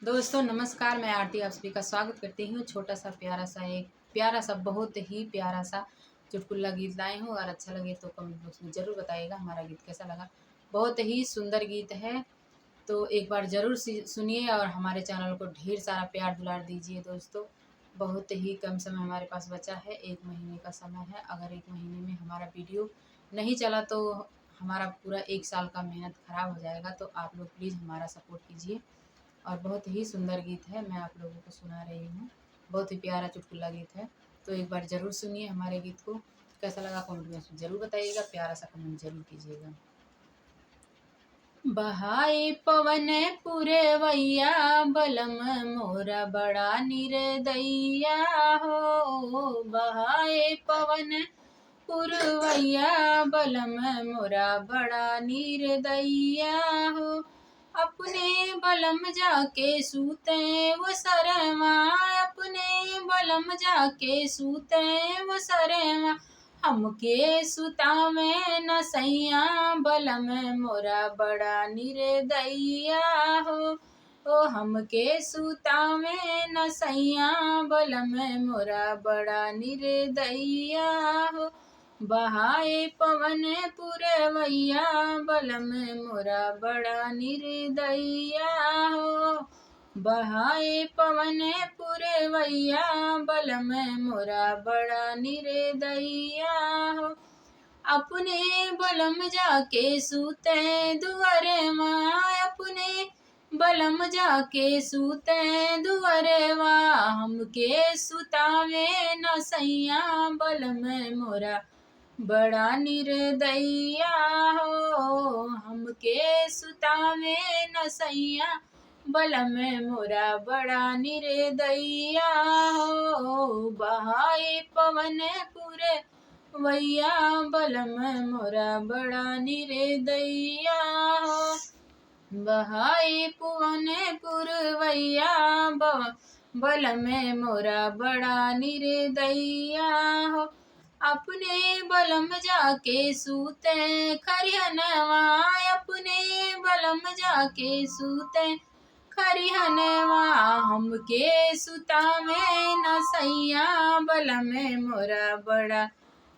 दोस्तों नमस्कार, मैं आरती आप सभी का स्वागत करती हूँ। छोटा सा एक प्यारा सा बहुत ही प्यारा सा चुटकुला गीत लाई हूँ। और अच्छा लगे तो कमेंट बॉक्स में ज़रूर बताइएगा हमारा गीत कैसा लगा। बहुत ही सुंदर गीत है, तो एक बार ज़रूर सुनिए और हमारे चैनल को ढेर सारा प्यार दुलार दीजिए। दोस्तों बहुत ही कम समय हमारे पास बचा है, 1 महीने का समय है। अगर 1 महीने में हमारा वीडियो नहीं चला तो हमारा पूरा 1 साल का मेहनत ख़राब हो जाएगा। तो आप लोग प्लीज़ हमारा सपोर्ट कीजिए। और बहुत ही सुंदर गीत है, मैं आप लोगों को सुना रही हूँ। बहुत ही प्यारा चुटकुला गीत है, तो एक बार ज़रूर सुनिए हमारे गीत को। कैसा लगा कमेंट में ज़रूर बताइएगा, प्यारा सा कमेंट ज़रूर कीजिएगा। बहाए पवन पुरवैया बलम मोरा बड़ा निर्दयिया हो। बहाए पवन पुरवैया बलम मोरा बड़ा निर्दयिया हो। अपने बलम जाके सूते वो सरवा, अपने बलम जाके सूते वो सरवा। हमके सुतावे न सैया बलम मोरा बड़ा निर्दयिया हो। ओ हमके सुतावे न सैया बलम मोरा बड़ा निर्दयिया हो। बहाए पवन पुरवैया बलम मोरा बड़ा निर्दयिया हो। बहाए पवन पुरवैया बलम मोरा बड़ा निर्दयिया हो। अपने बलम जाके सूते दुअरवा, अपने बलम जाके सूते दुअरवा। हमके सुतावे न सैया बलम मोरा बड़ा निर्दयिया हो। हमके सुतावे न सैया बलम मोरा बड़ा निर्दयिया हो। बहाए पवन पुरवैया बलम मोरा बड़ा निर्दयिया हो। बहाए पवन पुरवैया बलम मोरा बड़ा निर्दयिया हो। अपने बलम जाके सूते खरिहनवा, अपने बलम जाके सूते खरिहनवा। हमके सुतावे न सैया बलम मोरा बड़ा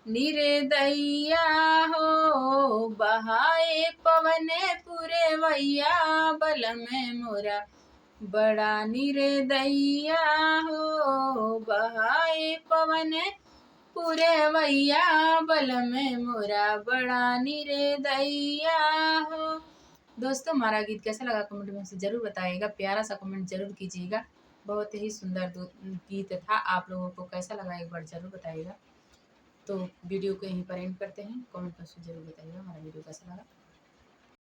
निर्दयिया हो। बहाए पवन पुरवैया बलम मोरा बड़ा निर्दयिया हो। बहाए पवन पुरवैया बलम मोरा बड़ा निर्दयिया हो। दोस्तों हमारा गीत कैसा लगा कमेंट में से ज़रूर बताइएगा, प्यारा सा कमेंट ज़रूर कीजिएगा। बहुत ही सुंदर गीत था, आप लोगों को कैसा लगा एक बार ज़रूर बताइएगा। तो वीडियो को यहीं पर एंड करते हैं। कमेंट में से ज़रूर बताइएगा हमारा वीडियो कैसा लगा।